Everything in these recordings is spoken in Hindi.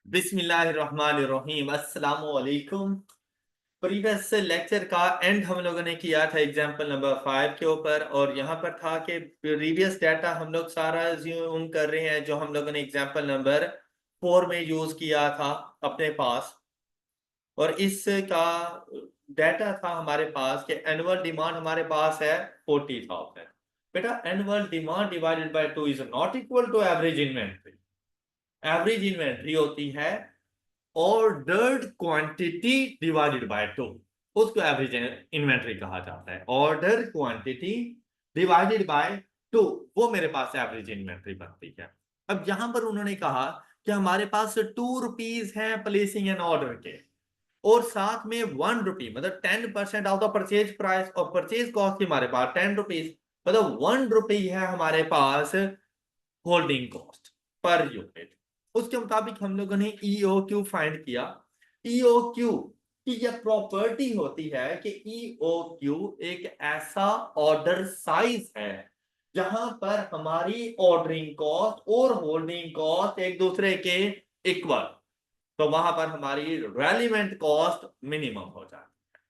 बिस्मिल्लाहिर्रहमानिर्रहीम अस्सलामु अलैकुम। प्रीवियस लेक्चर का एंड हम लोगों ने किया था एग्जांपल नंबर 5 के ऊपर, और यहाँ पर था कि प्रीवियस डाटा हम लोग सारा ज़ूम कर रहे हैं जो हम लोगों ने एग्जांपल नंबर 4 में यूज किया था अपने पास। और इसका डाटा था हमारे पास कि एनुअल डिमांड हमारे पास है 40,000। बेटा annual demand divided by 2 is not equal to average inventory. Average inventory होती है ऑर्डर्ड क्वांटिटी डिवाइडेड बाय 2, उसको एवरेज इन्वेंट्री कहा जाता है। ऑर्डर क्वांटिटी डिवाइडेड बाय 2, वो मेरे पास एवरेज इन्वेंट्री बनती है। अब यहां पर उन्होंने कहा कि हमारे पास 2 रुपीज है प्लेसिंग एन ऑर्डर के, और साथ में 1 रुपी मतलब 10% ऑफ द परचेज प्राइस, और परचेज कॉस्ट हमारे पास 10 रुपीज, मतलब 1 रुपी है हमारे पास होल्डिंग कॉस्ट पर यूनिट। उसके मुताबिक हम लोगों ने ईओक्यू फाइंड किया। ईओक्यू की यह प्रॉपर्टी होती है कि ईओक्यू एक ऐसा ऑर्डर साइज है जहां पर हमारी ऑर्डरिंग कॉस्ट और होल्डिंग कॉस्ट एक दूसरे के इक्वल, तो वहां पर हमारी रेलिवेंट कॉस्ट मिनिमम हो जाती है।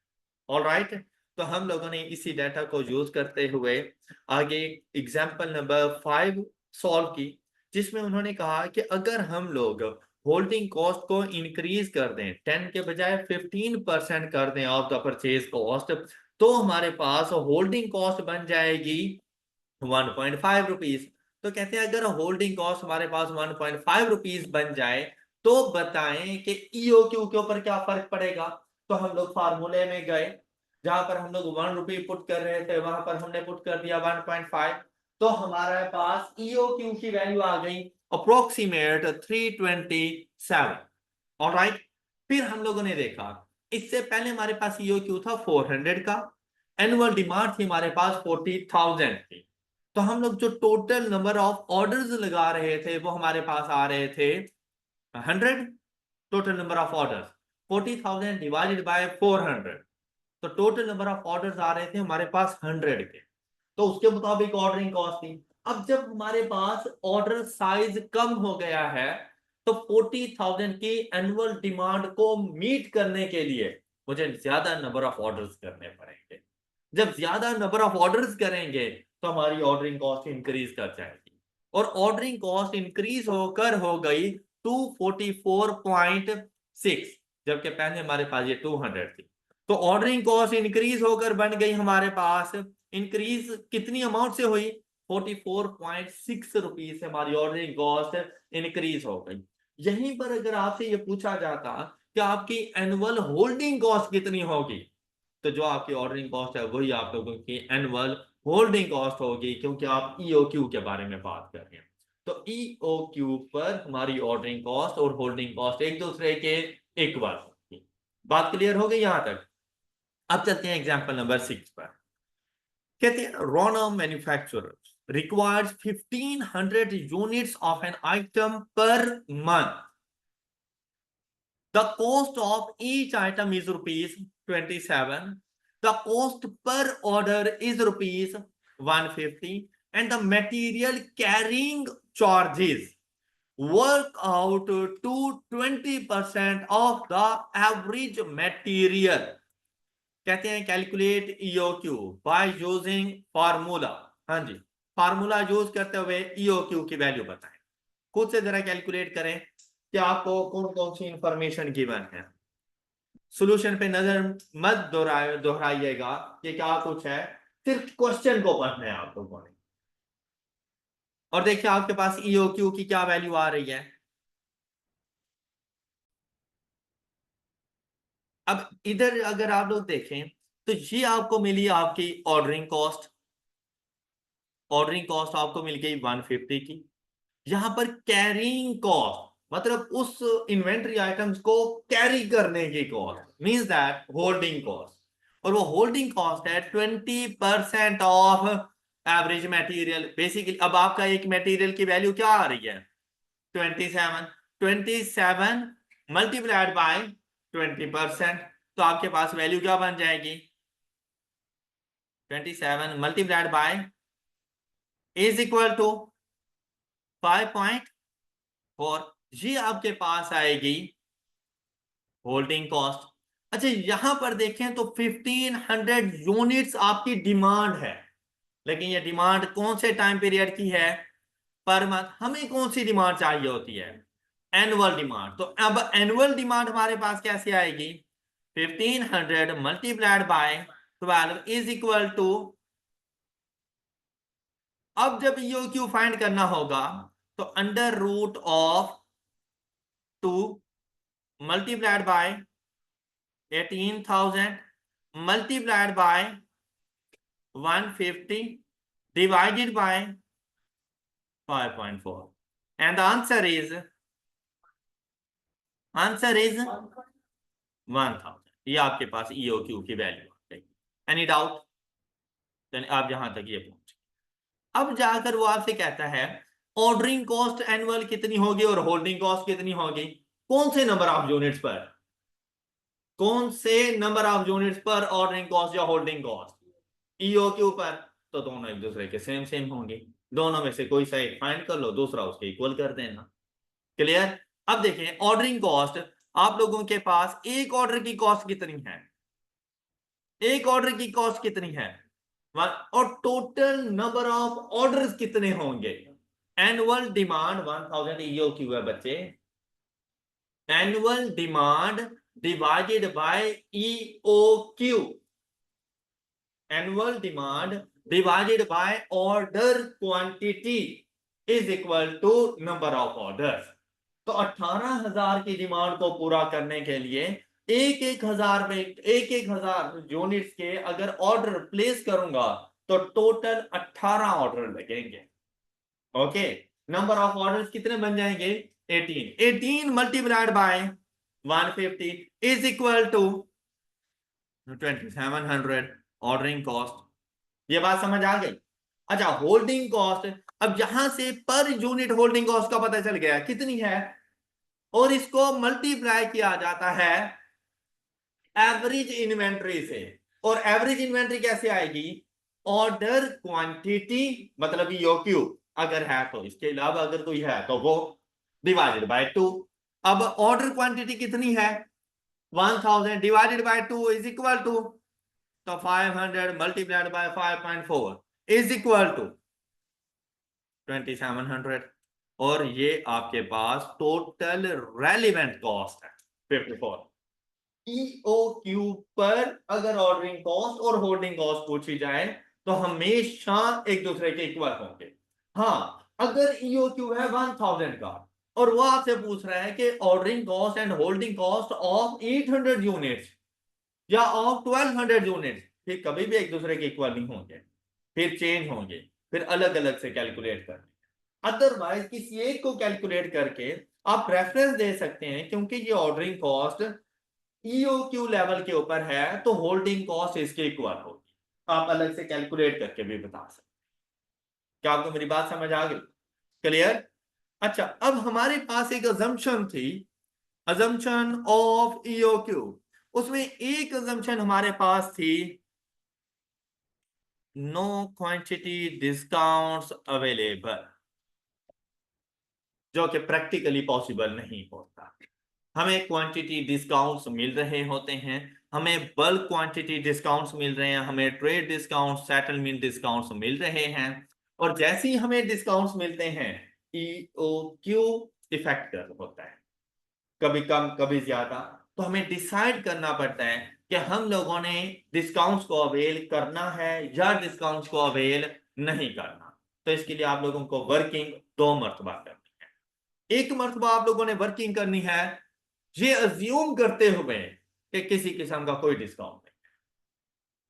ऑल राइट, तो हम लोगों ने इसी डाटा को यूज करते हुए आगे एग्जाम्पल नंबर 5 सॉल्व की, जिसमें उन्होंने कहा कि अगर हम लोग होल्डिंग कॉस्ट को इंक्रीज कर दें, 10 के बजाय 15% कर दें ऑफ द परचेज कॉस्ट, तो हमारे पास होल्डिंग कॉस्ट बन जाएगी 1.5 रुपीज। तो कहते हैं अगर होल्डिंग कॉस्ट हमारे पास 1.5 रुपीज बन जाए तो बताएं कि ईओक्यू के ऊपर क्या फर्क पड़ेगा। तो हम लोग फार्मूले में गए, जहां पर हम लोग 1 रुपी पुट कर रहे थे वहां पर हमने पुट कर दिया 1.5, तो हमारे पास ईओक्यू की वैल्यू आ गई अप्रोक्सीमेट 327। ऑलराइट, फिर हम लोगों ने देखा इससे पहले हमारे पास ईओक्यू था 400 का, एनुअल डिमांड थी हमारे पास 40,000 की। तो हम लोग जो टोटल नंबर ऑफ ऑर्डर्स लगा रहे थे वो हमारे पास आ रहे थे 100। Total number of orders 40,000 divided by 400, तो टोटल नंबर ऑफ ऑर्डर्स आ रहे थे हमारे पास 100 के। तो उसके मुताबिक ऑर्डरिंग कॉस्ट थी। अब जब हमारे पास ऑर्डर साइज कम हो गया है, तो 40,000 की एनुअल डिमांड को मीट करने के लिए मुझे ज्यादा नंबर ऑफ ऑर्डर्स करने पड़ेंगे। जब ज्यादा नंबर ऑफ ऑर्डर्स करेंगे तो हमारी ऑर्डरिंग कॉस्ट इंक्रीज कर जाएगी, और ऑर्डरिंग कॉस्ट इंक्रीज होकर हो गई 244.6, जबकि पहले हमारे पास ये 200 थी। तो ऑर्डरिंग कॉस्ट इंक्रीज होकर बन गई हमारे पास, इंक्रीज कितनी अमाउंट से हुई 44.6 रुपीज से हमारी ऑर्डरिंग कॉस्ट इंक्रीज हो गई। यहीं पर अगर आपसे ये पूछा जाता कि आपकी एनुअल होल्डिंग कॉस्ट कितनी होगी, तो जो आपकी ऑर्डरिंग कॉस्ट है वही आप लोगों की एनुअल होल्डिंग कॉस्ट होगी, क्योंकि आप ईओक्यू के बारे में बात कर रहे हैं। तो ईओक्यू पर हमारी ऑर्डरिंग कॉस्ट और होल्डिंग कॉस्ट एक दूसरे के इक्वल होगी। बात क्लियर हो गई यहां तक? अब चलते हैं एग्जांपल नंबर 6 पर। कहते हैं रोना manufacturers requires 1500 units of an item per month. The cost of each item is rupees 27. The cost per order is rupees 150, and the material carrying charges work out to 20% of the average material. कहते हैं calculate EOQ by using formula. हाँ जी, फार्मूला यूज करते हुए ईओक्यू की वैल्यू बताएं। खुद से जरा कैलकुलेट करें कि आपको कौन कौन सी इंफॉर्मेशन गिवन है। सॉल्यूशन पे नजर मत दोहराइएगा कि क्या कुछ है, सिर्फ क्वेश्चन को पढ़ना है आप लोगों ने। और देखिए आपके पास ईओक्यू की क्या वैल्यू आ रही है। अब इधर अगर आप लोग देखें तो ये आपको मिली आपकी ऑर्डरिंग कॉस्ट। ऑर्डरिंग कॉस्ट आपको मिल गई 150 की। यहां पर कैरिंग कॉस्ट मतलब उस इन्वेंट्री आइटम्स को कैरी करने की cost means that holding cost, और वो होल्डिंग कॉस्ट है 20% ऑफ एवरेज मटेरियल। बेसिकली अब आपका एक मटेरियल की वैल्यू क्या आ रही है 27। 27 मल्टीप्लाइड बाय 20%, तो आपके पास वैल्यू क्या बन जाएगी 27 multiplied by is equal to 5.4। ये आपके पास आएगी होल्डिंग कॉस्ट। अच्छा यहां पर देखें तो 1500 यूनिट्स आपकी डिमांड है, लेकिन ये डिमांड कौन से टाइम पीरियड की है? Per month. हमें कौन सी डिमांड चाहिए होती है? Annual demand. तो अब एनुअल डिमांड हमारे पास कैसे आएगी? 1500 multiplied by 12 is equal to, अब जब ईओक्यू फाइंड करना होगा तो under root of 2 multiplied by 18,000 multiplied by 150 divided by 5.4 and the answer is 1000। ये आपके पास ईओक्यू की वैल्यू आ गई। Any doubt? चलिए आप यहां तक ये पहुंचे। अब जाकर वो आपसे कहता है ऑर्डरिंग कॉस्ट एनुअल कितनी होगी और होल्डिंग कॉस्ट कितनी होगी? कौन से नंबर ऑफ यूनिट्स पर, कौन से नंबर ऑफ यूनिट्स पर ऑर्डरिंग कॉस्ट या होल्डिंग कॉस्ट? ईओक्यू पर। तो दोनों एक दूसरे के सेम सेम होंगे, दोनों में से कोई सा एक फाइंड कर लो, दूसरा उसके इक्वल कर देना। क्लियर? अब देखें ऑर्डरिंग कॉस्ट, आप लोगों के पास एक ऑर्डर की कॉस्ट कितनी है? एक ऑर्डर की कॉस्ट कितनी है? और टोटल नंबर ऑफ ऑर्डर्स कितने होंगे? एनुअल डिमांड 1000 ईओक्यू है बच्चे। Annual demand divided by EOQ, annual demand divided by order quantity is equal to number of orders. तो 18,000 की डिमांड को पूरा करने के लिए एक एक हजार यूनिट्स के अगर ऑर्डर प्लेस करूंगा तो टोटल 18 ऑर्डर लगेंगे। ओके, नंबर ऑफ ऑर्डर्स कितने बन जाएंगे? 18 multiplied by 150 is equal to 2700 ordering cost. ये बात समझ आ गई? अच्छा होल्डिंग कॉस्ट, अब यहां से पर यूनिट होल्डिंग कॉस्ट का पता चल गया कितनी है, और इसको मल्टीप्लाई किया जाता है एवरेज इन्वेंट्री से। और एवरेज इन्वेंट्री कैसे आएगी? ऑर्डर क्वांटिटी मतलब ईओक्यू अगर है तो, इसके अलावा अगर कोई है तो वो, डिवाइडेड बाय 2। अब ऑर्डर क्वांटिटी कितनी है? 1000 divided by 2 is equal to, तो 500 multiplied by 5.4 is equal to 2700। और ये आपके पास टोटल रेलिवेंट कॉस्ट है 54। ईओक्यू पर अगर ऑर्डरिंग कॉस्ट और होल्डिंग कॉस्ट पूछी जाए तो हमेशा एक दूसरे के इक्वल होंगे। हाँ, अगर ईओक्यू है 1000 का और वो आपसे पूछ रहा है कि ordering cost and holding cost of 800 units या ऑफ 1200 यूनिट्स, फिर कभी भी एक दूसरे के इक्वल नहीं होंगे, फिर चेंज होंगे, फिर अलग अलग से कैलकुलेट करने। अदरवाइज किसी एक को कैलकुलेट करके आप रेफरेंस दे सकते हैं, क्योंकि ये ऑर्डरिंग कॉस्ट ईओक्यू लेवल के ऊपर है तो होल्डिंग कॉस्ट इसके इक्वल होगी। आप अलग से कैलकुलेट करके भी बता सकते। क्या आपको मेरी बात समझ आ गई? क्लियर? अच्छा अब हमारे पास एक अजम्पशन थी, अजम्पशन ऑफ ईओक्यू। उसमें एक अजम्पशन हमारे पास थी, नो क्वांटिटी डिस्काउंट्स अवेलेबल, जो कि प्रैक्टिकली पॉसिबल नहीं होता। हमें क्वांटिटी डिस्काउंट्स मिल रहे होते हैं, हमें बल्क क्वांटिटी डिस्काउंट्स मिल रहे हैं, हमें ट्रेड डिस्काउंट सेटलमेंट डिस्काउंट्स मिल रहे हैं। और जैसे ही हमें डिस्काउंट्स मिलते हैं ईओक्यू इफेक्ट होता है, कभी कम कभी ज्यादा। तो हमें डिसाइड करना पड़ता है कि हम लोगों ने डिस्काउंट्स को अवेल करना है या डिस्काउंट्स को अवेल नहीं करना। तो इसके लिए आप लोगों को वर्किंग दो मरतबा करनी है। एक मरतबा आप लोगों ने वर्किंग करनी है ये अज्यूम करते हुए कि किसी किस्म का कोई डिस्काउंट नहीं।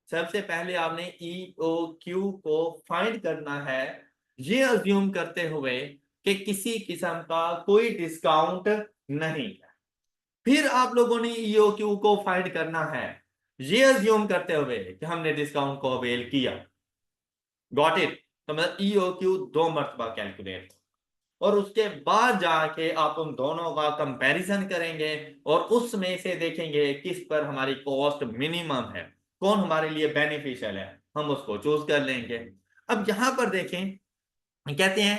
सबसे पहले आपने ईओक्यू को फाइंड करना है ये अज्यूम करते हुए कि किसी किस्म का कोई डिस्काउंट नहीं है। फिर आप लोगों ने ईओक्यू को फाइंड करना है ये अज्यूम करते हुए कि हमने डिस्काउंट को अवेल किया। Got it? तो मतलब ईओक्यू दो मरतबा कैलकुलेट, और उसके बाद जाके आप उन दोनों का कंपैरिजन करेंगे और उसमें से देखेंगे किस पर हमारी कॉस्ट मिनिमम है, कौन हमारे लिए बेनिफिशियल है, हम उसको चूज कर लेंगे। अब यहां पर देखें कहते हैं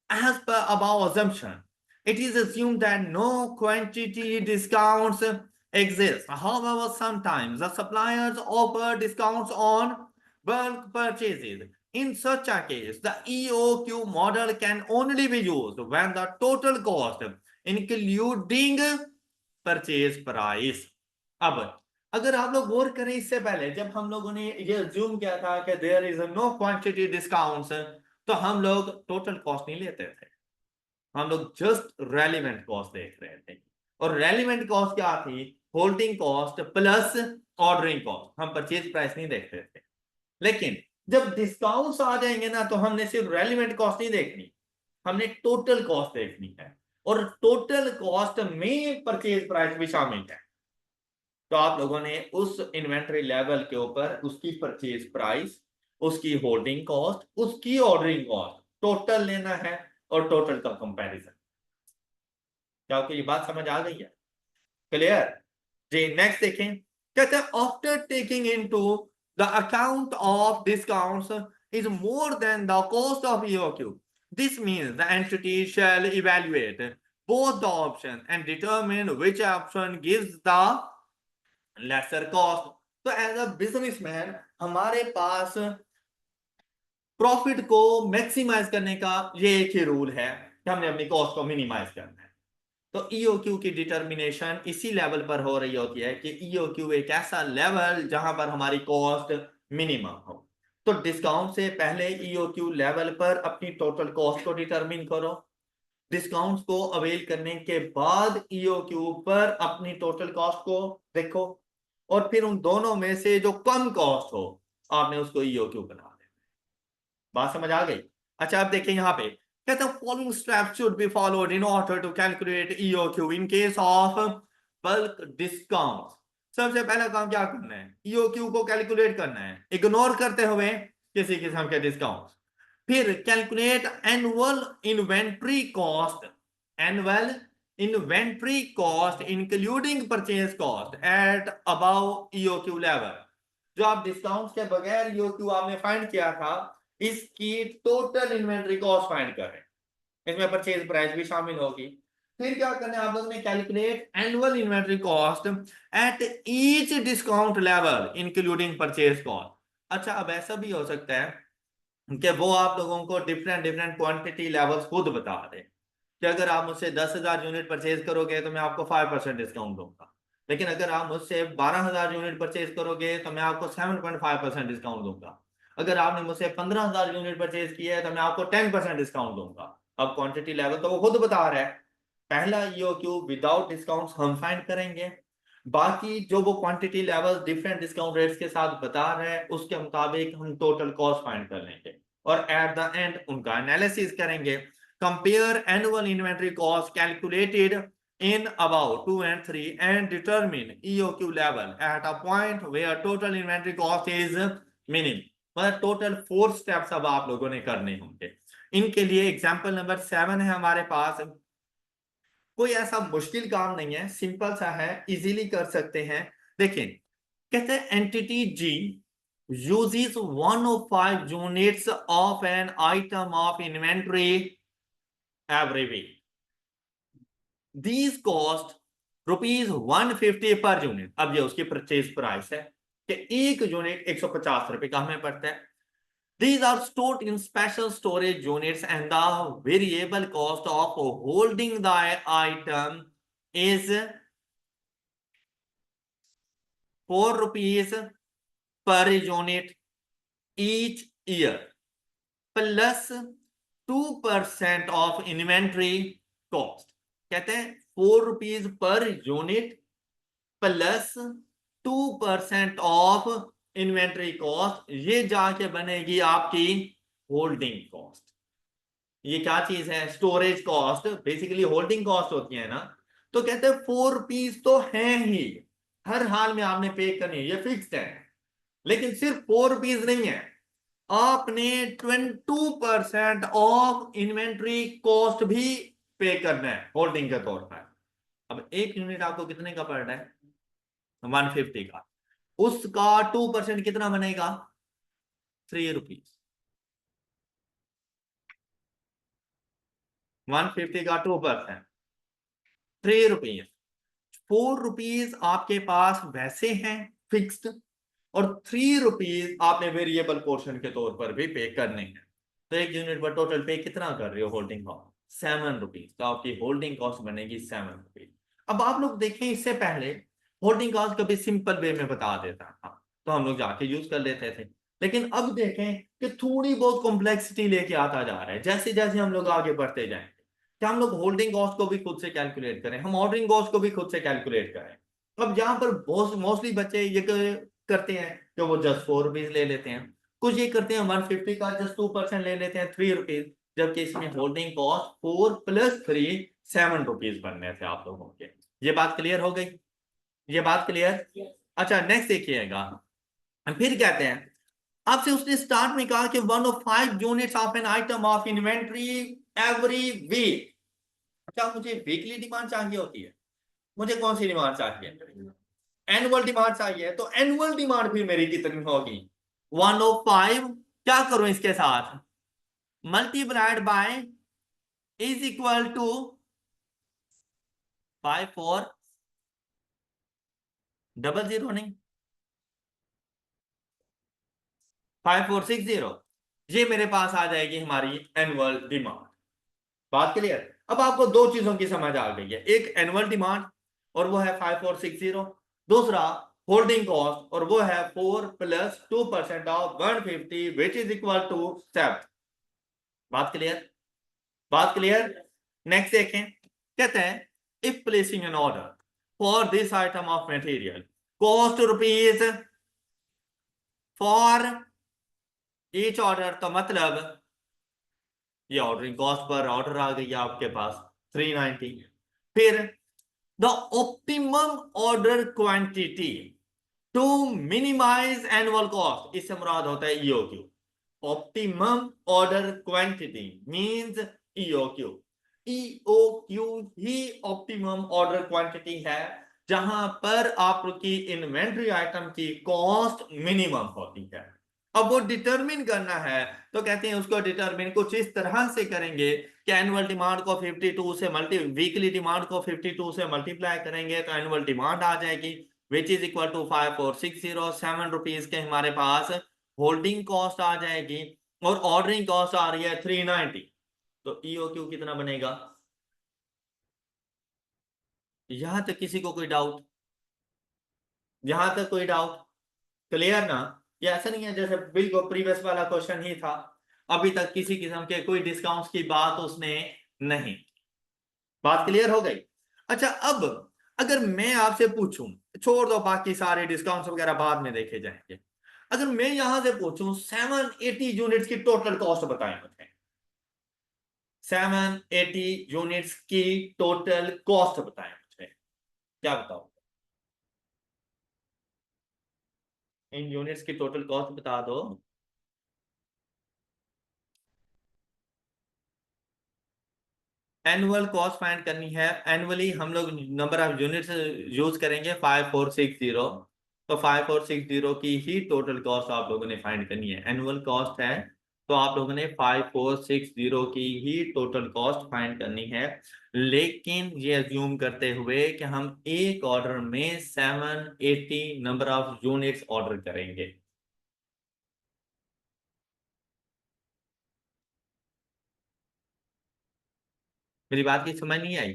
as per above assumption, it is assumed that no quantity discounts exist. However, sometimes the suppliers offer discounts on bulk purchases. In such a case, the EOQ model can only be used when the total cost, including purchase price. अब अगर आप लोग गौर करें, इससे पहले जब हम लोगों ने ये अज्यूम किया था कि there is no quantity discounts, तो हम लोग टोटल कॉस्ट नहीं लेते थे, हम लोग जस्ट रेलिवेंट कॉस्ट देख रहे थे। और रेलिवेंट कॉस्ट क्या थी? Holding cost plus ordering cost, हम परचेज प्राइस नहीं देखते थे। लेकिन जब डिस्काउंट्स आ जाएंगे ना, तो हमने सिर्फ रेलिवेंट कॉस्ट नहीं देखनी, हमने टोटल कॉस्ट देखनी है, और टोटल कॉस्ट में परचेज प्राइस भी शामिल है। तो आप लोगों ने उस इन्वेंट्री लेवल के ऊपर उसकी परचेज प्राइस, उसकी होल्डिंग कॉस्ट, उसकी ऑर्डरिंग कॉस्ट टोटल लेना है, और टोटल का कंपैरिजन। क्या आपको ये बात समझ आ गई है? क्लियर जी। नेक्स्ट देखें, कहते हैं after taking into the account of discounts is more than the cost of EOQ. This means the entity shall evaluate both the options and determine which option gives the lesser cost. तो एज अ बिजनेसमैन हमारे पास प्रॉफिट को मैक्सिमाइज करने का ये एक ही रूल है कि हमने अपनी कॉस्ट को मिनिमाइज करना है। तो ईओक्यू की डिटर्मिनेशन इसी लेवल पर हो रही होती है कि ईओक्यू एक ऐसा लेवल जहां पर हमारी कॉस्ट मिनिमम हो। तो डिस्काउंट से पहले ईओक्यू लेवल पर अपनी टोटल कॉस्ट को डिटरमिन करो, डिस्काउंट को अवेल करने के बाद ईओक्यू पर अपनी टोटल कॉस्ट को देखो, और फिर उन दोनों में से जो कम कॉस्ट हो आपने उसको ईओक्यू बना देना। बात समझ आ गई? अच्छा, अब देखिए यहाँ पे कहते हैं following steps should be followed in order to calculate EOQ in case of bulk discount. सबसे पहला काम क्या करना है? ईओक्यू को कैलकुलेट करना है इग्नोर करते हुए किसी किस्म के डिस्काउंट। फिर calculate annual inventory cost, annual inventory cost including purchase cost at above EOQ level. जो आप डिस्काउंट के बगैर ईओक्यू आपने फाइंड किया था, इसकी टोटल इन्वेंट्री कॉस्ट फाइंड करें, इसमें परचेज प्राइस भी शामिल होगी। फिर क्या करना है आप लोगों ने? Calculate annual inventory cost at each discount level including purchase cost. अच्छा, अब ऐसा भी हो सकता है कि वो आप लोगों को डिफरेंट डिफरेंट क्वांटिटी लेवल्स खुद बता दे कि अगर आप मुझसे 10,000 यूनिट परचेज करोगे तो मैं आपको 5% डिस्काउंट दूंगा, लेकिन अगर आप मुझसे 12,000 यूनिट परचेज करोगे तो मैं आपको 7.5% डिस्काउंट दूंगा, अगर आपने मुझसे 15,000 यूनिट परचेज किया है तो मैं आपको 10% डिस्काउंट दूंगा। अब क्वांटिटी लेवल तो वो खुद बता रहा है। पहला ईओक्यू विदाउट डिस्काउंट्स हम फाइंड करेंगे, बाकी जो वो quantity level different discount rates के साथ बता रहे हैं उसके मुताबिक हम टोटल कॉस्ट फाइंड कर लेंगे, और एट द एंड उनका एनालिसिस करेंगे। Compare annual inventory cost calculated in above 2 and 3 and determine EOQ level at a point where total inventory cost is minimum। मतलब टोटल 4 स्टेप्स अब आप लोगों ने करने होंगे। इनके लिए एग्जांपल नंबर 7 है हमारे पास। कोई ऐसा मुश्किल काम नहीं है, सिंपल सा है, इजीली कर सकते हैं। देखिए, कहते हैं entity ji uses 105 units of an item of inventory every week. These cost ₹150 per unit. अब ये उसकी परचेज प्राइस है कि एक यूनिट 150 रुपए का हमें पड़ता है। These are stored in special storage units and the variable cost of holding the item is ₹4 per unit each year plus 2% of inventory cost। कहते हैं ₹4 per unit plus 2% of inventory cost, ये जाके बनेगी आपकी होल्डिंग कॉस्ट। ये क्या चीज है? Storage cost, basically holding cost होती है ना। तो कहते हैं ₹4 तो है ही, हर हाल में आपने पे करनी है, ये फिक्स्ड है। लेकिन सिर्फ ₹4 नहीं है, आपने 22% ऑफ इन्वेंट्री कॉस्ट भी पे करना है होल्डिंग के तौर पर। अब एक यूनिट आपको कितने का पड़ रहा है? 150 का, उसका 2% कितना बनेगा? ₹3। 150 का 2%, ₹3, ₹4 आपके पास वैसे हैं फिक्स्ड, और ₹3 आपने वेरिएबल पोर्शन के तौर पर भी पे करने हैं। तो एक यूनिट पर टोटल पे कितना कर रहे हो होल्डिंग कॉस्ट? ₹7। तो आपकी होल्डिंग कॉस्ट बनेगी ₹7। अब आप लोग देखें, इससे पहले होल्डिंग कॉस्ट कभी सिंपल वे में बता देता था तो हम लोग जाके यूज कर लेते थे, लेकिन अब देखें कि थोड़ी बहुत कॉम्प्लेक्सिटी लेके आता जा रहा है। जैसे जैसे हम लोग आगे बढ़ते जाएंगे, क्या हम लोग होल्डिंग कॉस्ट को भी खुद से कैलकुलेट करें, हम ऑर्डरिंग कॉस्ट को भी खुद से कैलकुलेट करें। अब यहाँ पर मोस्टली बच्चे ये करते हैं कि वो जस्ट ₹4 ले लेते हैं, कुछ ये करते हैं 150 का जस्ट 2% ले लेते हैं ₹3, जबकि इसमें होल्डिंग कॉस्ट 4 + 3 ₹7 बनने थे आप लोगों के। ये बात क्लियर हो गई? ये बात क्लियर? अच्छा, नेक्स्ट देखिएगा, फिर कहते हैं आपसे उसने स्टार्ट में कहा कि 1 of 5 units of an item of inventory every week. क्या मुझे वीकली डिमांड चाहिए होती है? मुझे कौन सी डिमांड चाहिए? एनुअल डिमांड चाहिए। तो एनुअल डिमांड फिर मेरी कितनी होगी? 105, क्या करूं इसके साथ, multiplied by is equal to 5400, नहीं 5460, ये मेरे पास आ जाएगी हमारी एनुअल डिमांड। बात क्लियर? अब आपको दो चीजों की समझ आ गई है, एक एनुअल डिमांड और वो है 5460, दूसरा होल्डिंग कॉस्ट और वो है 4 + 2% of 150 which is equal to 7। बात क्लियर? बात क्लियर? नेक्स्ट देखें, कहते हैं if placing an order for this item of material cost rupees for each order, तो मतलब ये ऑर्डरिंग कॉस्ट पर ऑर्डर आ गई आपके पास 390। फिर the optimum order quantity to minimise annual cost, इससे मुराद होता है EOQ. Optimum order quantity means EOQ. EOQ ही ऑप्टिमम ऑर्डर क्वांटिटी है जहां पर आपकी इन्वेंट्री आइटम की कॉस्ट मिनिमम होती है। अब वो डिटरमिन करना है तो कहते हैं उसको डिटरमिन कुछ इस तरह से करेंगे कि एनुअल डिमांड को 52 से वीकली डिमांड को 52 से मल्टीप्लाई करेंगे तो एनुअल डिमांड आ जाएगी विच इज इक्वल टू 5460, ₹7 के हमारे पास होल्डिंग कॉस्ट आ जाएगी और ऑर्डरिंग कॉस्ट आ रही है 390। तो ईओक्यू कितना बनेगा? यहां तक किसी को कोई डाउट? यहां तक कोई डाउट? क्लियर ना? ये ऐसा नहीं है जैसे बिल्कुल प्रीवियस वाला क्वेश्चन ही था, अभी तक किसी किस्म के कोई डिस्काउंट्स की बात उसने नहीं। बात क्लियर हो गई? अच्छा, अब अगर मैं आपसे पूछूं, छोड़ दो बाकी सारे डिस्काउंट्स वगैरह बाद में देखे जाएंगे, अगर मैं यहां से पूछूं 780 यूनिट्स की टोटल कॉस्ट बताएं मुझे, 780 यूनिट्स की टोटल कॉस्ट बताएं मुझे, क्या बताओ? इन यूनिट्स की टोटल कॉस्ट बता दो। एनुअल कॉस्ट फाइंड करनी है। एनुअली हम लोग नंबर ऑफ यूनिट्स यूज करेंगे 5460, तो 5460 की ही टोटल कॉस्ट आप लोगों ने फाइंड करनी है। एनुअल कॉस्ट है तो आप लोगों ने 5460 की ही टोटल कॉस्ट फाइंड करनी है, लेकिन ये अज्यूम करते हुए कि हम एक ऑर्डर में 780 नंबर ऑफ यूनिट्स ऑर्डर करेंगे। मेरी बात की समझ नहीं आई?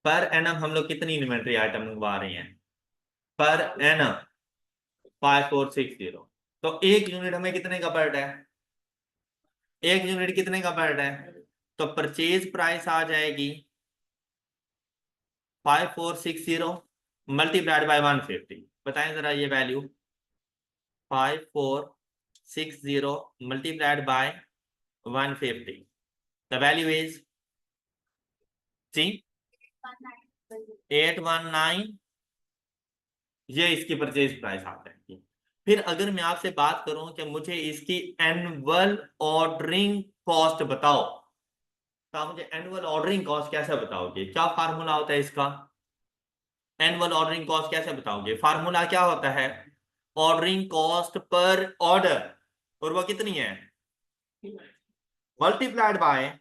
पर एनम हम लोग कितनी इन्वेंट्री आइटम मंगवा रहे हैं? पर एनम 5460, तो एक यूनिट हमें कितने का पड़ रहा है? एक यूनिट कितने का पड़ रहा है? तो परचेज प्राइस आ जाएगी 5460 मल्टीप्लाइड बाय 150। बताएं जरा ये value, 5460 multiplied by 150, the value is C 819। ये इसकी परचेज प्राइस आ जाएगी। फिर अगर मैं आपसे बात करूं कि मुझे इसकी एनुअल ऑर्डरिंग कॉस्ट बताओ, तो आप मुझे एनुअल ऑर्डरिंग कॉस्ट कैसे बताओगे? क्या फार्मूला होता है इसका? एनुअल ऑर्डरिंग कॉस्ट कैसे बताओगे? फार्मूला क्या होता है? ऑर्डरिंग कॉस्ट पर ऑर्डर, और वो कितनी है? मल्टीप्लाइड बाय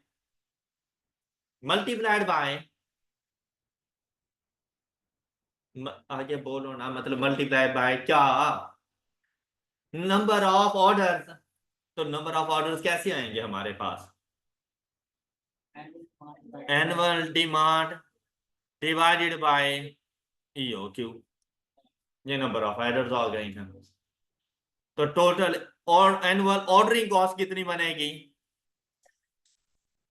आगे बोलो ना, मतलब मल्टीप्लाई बाय क्या, नंबर ऑफ ऑर्डर्स। तो नंबर ऑफ ऑर्डर्स कैसे आएंगे हमारे पास, annual demand divided by EOQ, ये नंबर ऑफ ऑर्डर्स आ गई हैं। तो टोटल और एनुअल ऑर्डरिंग कॉस्ट कितनी बनेगी,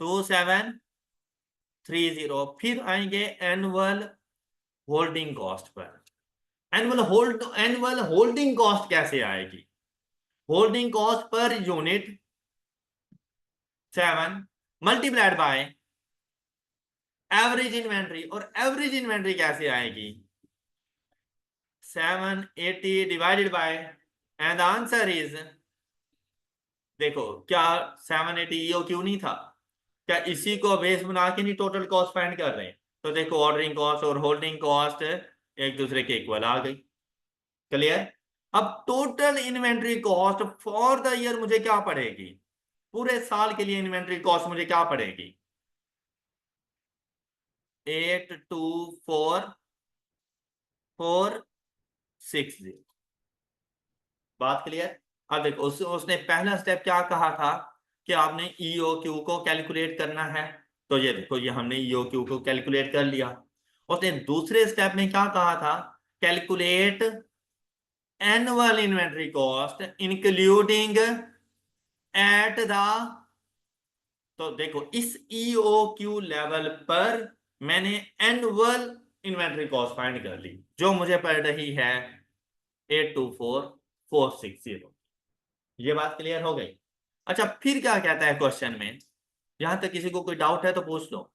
2730। फिर आएंगे एनुअल होल्डिंग कॉस्ट पर। एनुअल होल्डिंग कॉस्ट कैसे आएगी, holding cost per unit 7 multiplied by average inventory, और एवरेज इन्वेंट्री कैसे आएगी, 780 divided by, and the answer is, देखो क्या 780 ईओ क्यों नहीं था, क्या इसी को बेस बना के नहीं टोटल कॉस्ट फाइंड कर रहे हैं, तो देखो ऑर्डरिंग कॉस्ट और होल्डिंग कॉस्ट एक दूसरे के इक्वल आ गई। क्लियर। अब total inventory cost for the year मुझे क्या पड़ेगी, पूरे साल के लिए इन्वेंट्री कॉस्ट मुझे क्या पड़ेगी, 824460। बात क्लियर। अब देखो उसने पहला स्टेप क्या कहा था कि आपने ईओक्यू को कैलकुलेट करना है, तो ये देखो ये हमने ईओक्यू को कैलकुलेट कर लिया। उसने दूसरे स्टेप में क्या कहा था, calculate annual inventory cost including at the, तो देखो इस ईओक्यू लेवल पर मैंने एनुअल इन्वेंट्री कॉस्ट फाइंड कर ली, जो मुझे पड़ रही है 824460। ये बात क्लियर हो गई। अच्छा फिर क्या कहता है क्वेश्चन में, यहां तक किसी को कोई डाउट है तो पूछ लो।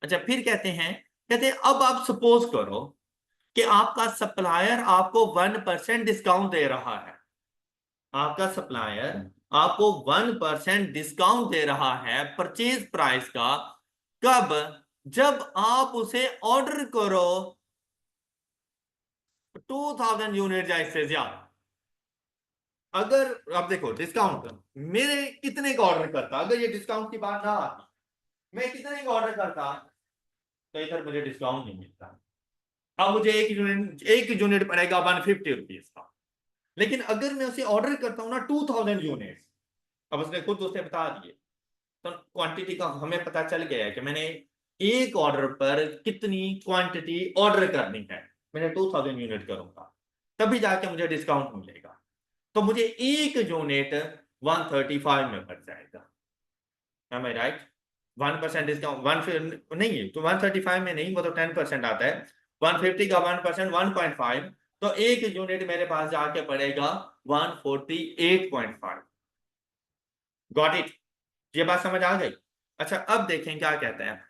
अच्छा फिर कहते हैं अब आप सपोज करो कि आपका सप्लायर आपको 1% डिस्काउंट दे रहा है, आपका सप्लायर आपको 1% डिस्काउंट दे रहा है परचेज प्राइस का, कब, जब आप उसे ऑर्डर करो 2000 यूनिट या इससे ज्यादा। अगर आप देखो डिस्काउंट मेरे कितने का ऑर्डर करता, अगर ये डिस्काउंट की बात ना आती, मैं कितने का ऑर्डर करता, तो इधर मुझे डिस्काउंट नहीं मिलता। अब मुझे एक यूनिट पड़ेगा 150 रुपीज का, लेकिन अगर मैं उसे ऑर्डर करता हूं ना 2000 यूनिट, अब उसने खुद उसे बता दिए, तो क्वांटिटी का हमें पता चल गया है कि मैंने एक ऑर्डर पर कितनी क्वांटिटी ऑर्डर करनी है, मैंने 2000 यूनिट करूंगा तभी जाके मुझे डिस्काउंट मिलेगा। तो मुझे एक यूनिट 135 में पड़ जाएगा, एम आई राइट। 1% डिस्काउंट, वन नहीं तो 135 में नहीं, वो तो 10% आता है, 150 का 1% 1.5, तो एक यूनिट मेरे पास जाके पड़ेगा 148.5। गॉट इट, ये बात समझ आ गई। अच्छा अब देखें क्या कहते हैं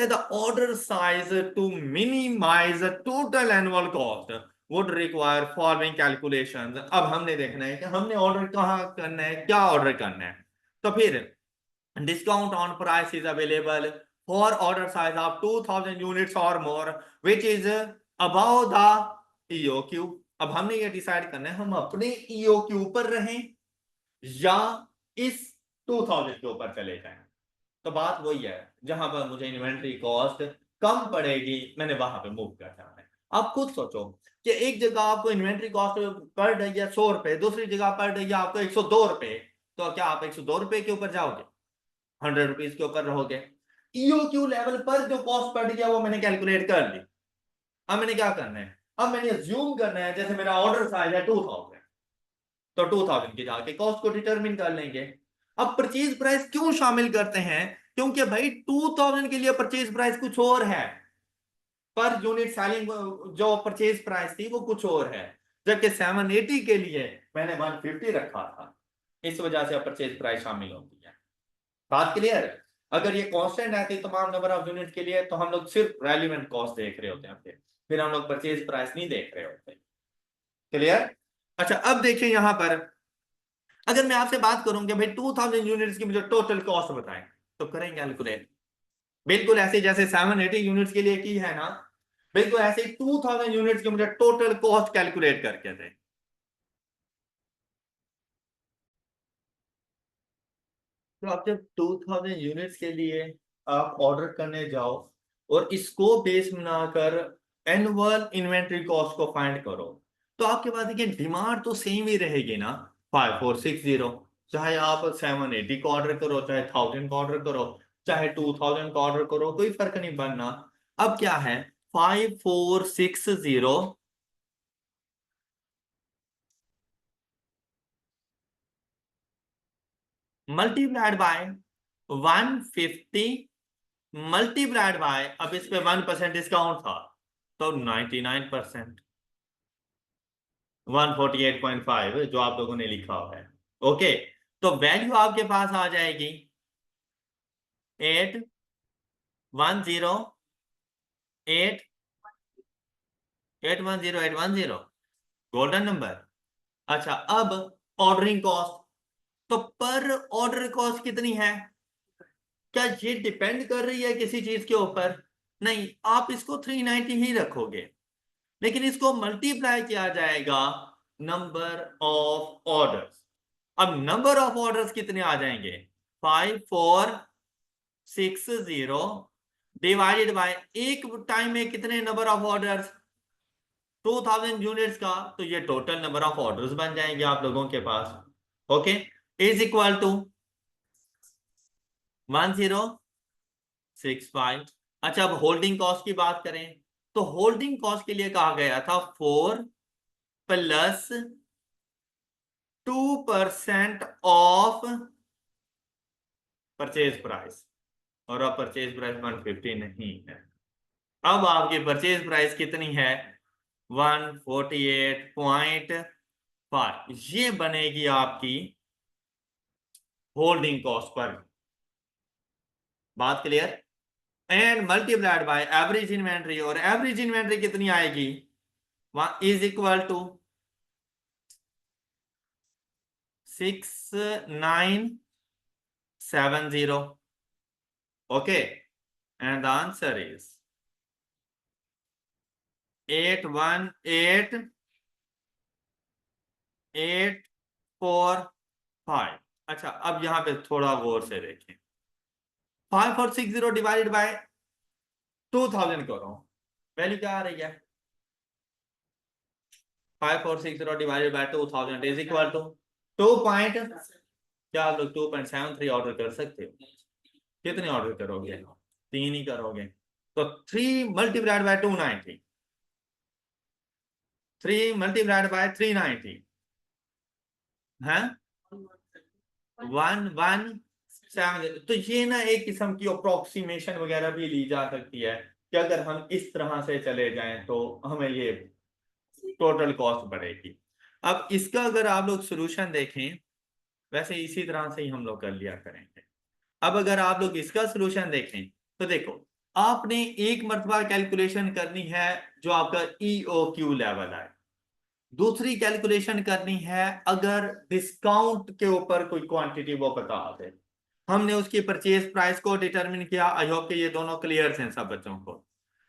the order size to minimise total annual cost would require following calculations. अब हमने देखना है कि हमने ऑर्डर कहाँ करना है, क्या ऑर्डर करना है। तो फिर discount on price is available for order size of 2000 units or more which is above the EOQ। अब हमने ये डिसाइड करना है हम अपने EOQ पर रहें या इस 2000 के ऊपर चले जाएं। तो बात वही है, जहां पर मुझे इन्वेंट्री कॉस्ट कम पड़ेगी मैंने वहां पे मूव कर जाना है। आप खुद सोचो कि एक जगह आपको इन्वेंट्री कॉस्ट पड़ रही है 100 रुपए, दूसरी जगह पड़ रही है आपको 102 रुपए, तो क्या आप 102 रुपए के ऊपर जाओगे, 100 रुपीज के ऊपर रहोगे। ईओक्यू लेवल पर जो कॉस्ट पड़ गया वो मैंने कैलकुलेट कर ली। अब मैंने क्या करना है, अब मैंने अज्यूम करना है जैसे मेरा ऑर्डर साइज है 2000, तो 2000 की जाके कॉस्ट को डिटरमिन कर लेंगे। अब परचेज प्राइस क्यों शामिल करते हैं, क्योंकि भाई 2000 के लिए परचेज प्राइस कुछ और है, पर यूनिट सेलिंग जो परचेज प्राइस थी वो कुछ और है, जबकि 780 के लिए मैंने 150 रखा था, इस वजह से परचेज प्राइस शामिल होती है। बात क्लियर है। अगर ये कांस्टेंट आती है तमाम नंबर ऑफ यूनिट के लिए तो हम लोग सिर्फ रेलिवेंट कॉस्ट देख रहे होते हैं, फिर हम लोग परचेज प्राइस नहीं देख रहे होते। क्लियर। अच्छा अब देखिए यहां पर अगर मैं आपसे बात करूंगा भाई 2000 यूनिट्स की मुझे टोटल कॉस्ट बताएं, तो करेंगे कैलकुलेट बिल्कुल ऐसे जैसे 780 यूनिट्स के लिए की है ना, बिल्कुल ऐसे 2000 यूनिट्स की मुझे टोटल कॉस्ट कैलकुलेट करके दें। तो आप जब 2000 यूनिट्स के लिए आप ऑर्डर करने जाओ और इसको बेस बनाकर एनुअल इन्वेंट्री कॉस्ट को फाइंड करो। तो आपके पास देखिए डिमांड तो सेम ही रहेगी ना, 5460, चाहे आप 780 का ऑर्डर करो, चाहे 1000 का ऑर्डर करो, चाहे 2000 का ऑर्डर करो, कोई फर्क नहीं पड़ना। अब क्या है, 5460 मल्टीप्लाइड बाय 150 मल्टीप्लाइड बाय, अब इस पे 1% डिस्काउंट था तो 99%, 148.5 जो आप लोगों ने लिखा हुआ है। ओके, तो वैल्यू आपके पास आ जाएगी 810 गोल्डन नंबर। अच्छा, अब ऑर्डरिंग कॉस्ट, तो पर ऑर्डर कॉस्ट कितनी है? क्या ये डिपेंड कर रही है किसी चीज के ऊपर? नहीं, आप इसको 390 ही रखोगे, लेकिन इसको मल्टीप्लाई किया जाएगा नंबर ऑफ ऑर्डर्स। अब नंबर ऑफ ऑर्डर्स कितने आ जाएंगे? 5460 डिवाइडेड बाय एक टाइम में कितने नंबर ऑफ ऑर्डर्स, 2000 यूनिट्स का, तो ये टोटल नंबर ऑफ ऑर्डर्स बन जाएंगे आप लोगों के पास। Okay, is equal to 1065। अच्छा, अब होल्डिंग कॉस्ट की बात करें, तो होल्डिंग कॉस्ट के लिए कहा गया था 4 प्लस 2% ऑफ परचेज प्राइस, और अब परचेज प्राइस 150 नहीं है। अब आपकी परचेज प्राइस कितनी है? 148.5, ये बनेगी आपकी होल्डिंग कॉस्ट पर। बात clear? And multiplied by average inventory, और एवरेज इन्वेंट्री कितनी आएगी? वहां is equal to 6970। Okay, and the answer is 818845। अच्छा, अब यहां पे थोड़ा गौर से देखें, 5460 डिवाइडेड बाय 2000 करो, वैल्यू क्या आ रही है? 5460 divided by 2000 is equal to 2 point, क्या आप लोग 2.73 ऑर्डर कर सकते हो? कितने ऑर्डर करोगे? 3 ही करोगे, तो 3 मल्टीप्लाइड बाय 290, 3 मल्टीप्लाइड बाय 390 है 1170। तो ये ना एक किस्म की अप्रोक्सीमेशन वगैरह भी ली जा सकती है कि अगर हम इस तरह से चले जाएं तो हमें ये टोटल कॉस्ट बढ़ेगी। अब इसका अगर आप लोग सोल्यूशन देखें, वैसे इसी तरह से ही हम लोग कर लिया करेंगे। अब अगर आप लोग इसका सोल्यूशन देखें, तो देखो, आपने एक मरतबा कैलकुलेशन करनी है जो आपका EOQ लेवल है, दूसरी कैलकुलेशन करनी है अगर डिस्काउंट के ऊपर कोई क्वांटिटी वो बता दे। हमने उसकी परचेज प्राइस को डिटरमिन किया। आई होप कि ये दोनों क्लियर हैं सब बच्चों को।